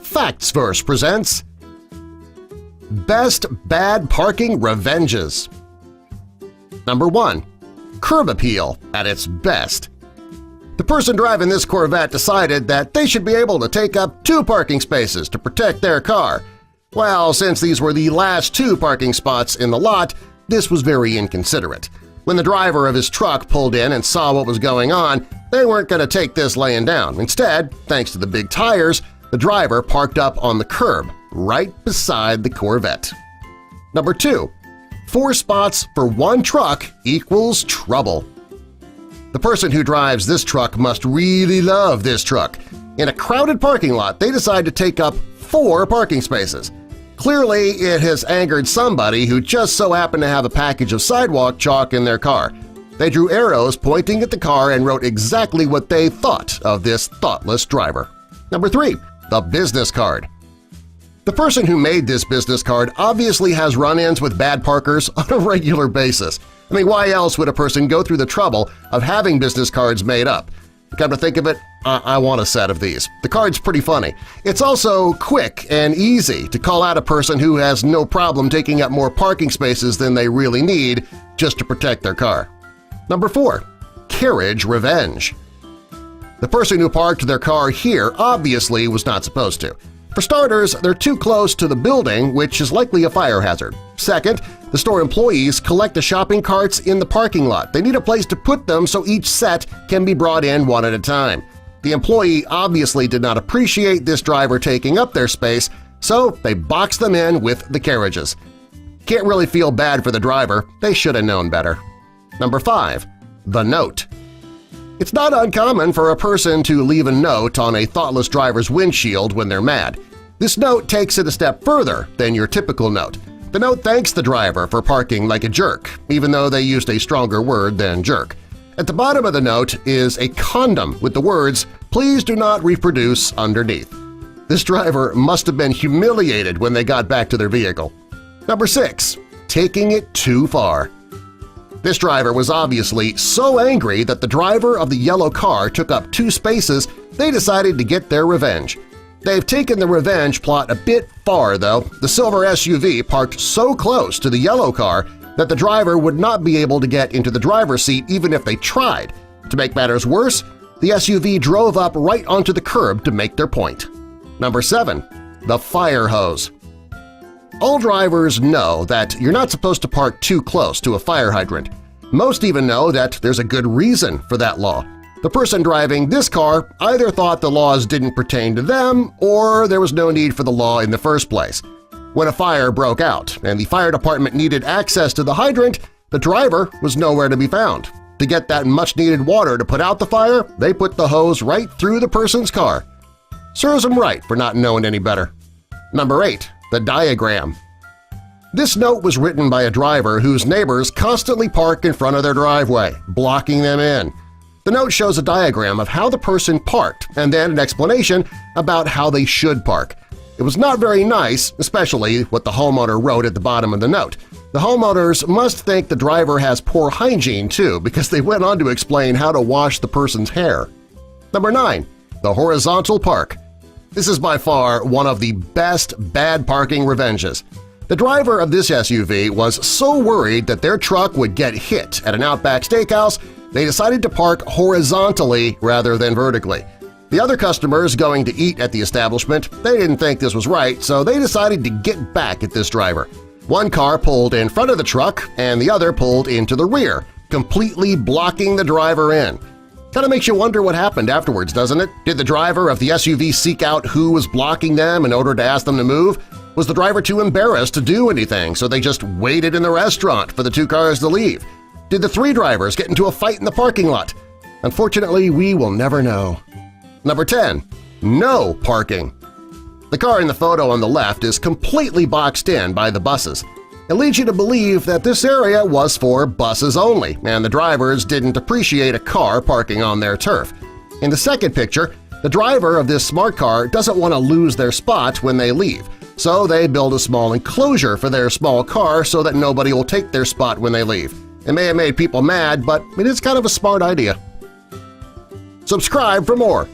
FactsVerse presents Best Bad Parking Revenges. Number 1. Curb appeal at its best. The person driving this Corvette decided that they should be able to take up 2 parking spaces to protect their car. Well, since these were the last 2 parking spots in the lot, this was very inconsiderate. When the driver of his truck pulled in and saw what was going on, they weren't going to take this laying down. Instead, thanks to the big tires, the driver parked up on the curb, right beside the Corvette. Number 2. 4 spots for 1 truck equals trouble. The person who drives this truck must really love this truck. In a crowded parking lot, they decide to take up 4 parking spaces. Clearly, it has angered somebody who just so happened to have a package of sidewalk chalk in their car. They drew arrows pointing at the car and wrote exactly what they thought of this thoughtless driver. Number 3. The business card. The person who made this business card obviously has run-ins with bad parkers on a regular basis. I mean, why else would a person go through the trouble of having business cards made up? Come to think of it, I want a set of these. The card's pretty funny. It's also quick and easy to call out a person who has no problem taking up more parking spaces than they really need just to protect their car. Number 4. Carriage revenge. The person who parked their car here obviously was not supposed to. For starters, they're too close to the building, which is likely a fire hazard. Second, the store employees collect the shopping carts in the parking lot. They need a place to put them so each set can be brought in one at a time. The employee obviously did not appreciate this driver taking up their space, so they boxed them in with the carriages. Can't really feel bad for the driver. They should have known better. Number 5. The note. It's not uncommon for a person to leave a note on a thoughtless driver's windshield when they're mad. This note takes it a step further than your typical note. The note thanks the driver for parking like a jerk, even though they used a stronger word than jerk. At the bottom of the note is a condom with the words, "Please do not reproduce" underneath. This driver must have been humiliated when they got back to their vehicle. Number 6. Taking it too far. This driver was obviously so angry that the driver of the yellow car took up 2 spaces, they decided to get their revenge. They've taken the revenge plot a bit far, though. The silver SUV parked so close to the yellow car that the driver would not be able to get into the driver's seat even if they tried. To make matters worse, the SUV drove up right onto the curb to make their point. Number 7. The fire hose. All drivers know that you're not supposed to park too close to a fire hydrant. Most even know that there's a good reason for that law. The person driving this car either thought the laws didn't pertain to them or there was no need for the law in the first place. When a fire broke out and the fire department needed access to the hydrant, the driver was nowhere to be found. To get that much-needed water to put out the fire, they put the hose right through the person's car. Serves them right for not knowing any better. Number 8. The diagram. This note was written by a driver whose neighbors constantly park in front of their driveway, blocking them in. The note shows a diagram of how the person parked and then an explanation about how they should park. It was not very nice, especially what the homeowner wrote at the bottom of the note. The homeowners must think the driver has poor hygiene, too, because they went on to explain how to wash the person's hair. Number 9. The horizontal park. This is by far one of the best bad parking revenges. The driver of this SUV was so worried that their truck would get hit at an Outback Steakhouse, they decided to park horizontally rather than vertically. The other customers going to eat at the establishment, they didn't think this was right, so they decided to get back at this driver. One car pulled in front of the truck and the other pulled into the rear, completely blocking the driver in. Kind of makes you wonder what happened afterwards, doesn't it? Did the driver of the SUV seek out who was blocking them in order to ask them to move? Was the driver too embarrassed to do anything, so they just waited in the restaurant for the 2 cars to leave? Did the 3 drivers get into a fight in the parking lot? Unfortunately, we will never know. Number 10. No parking. The car in the photo on the left is completely boxed in by the buses. It leads you to believe that this area was for buses only, and the drivers didn't appreciate a car parking on their turf. In the second picture, the driver of this smart car doesn't want to lose their spot when they leave, so they build a small enclosure for their small car so that nobody will take their spot when they leave. It may have made people mad, but it is kind of a smart idea. Subscribe for more.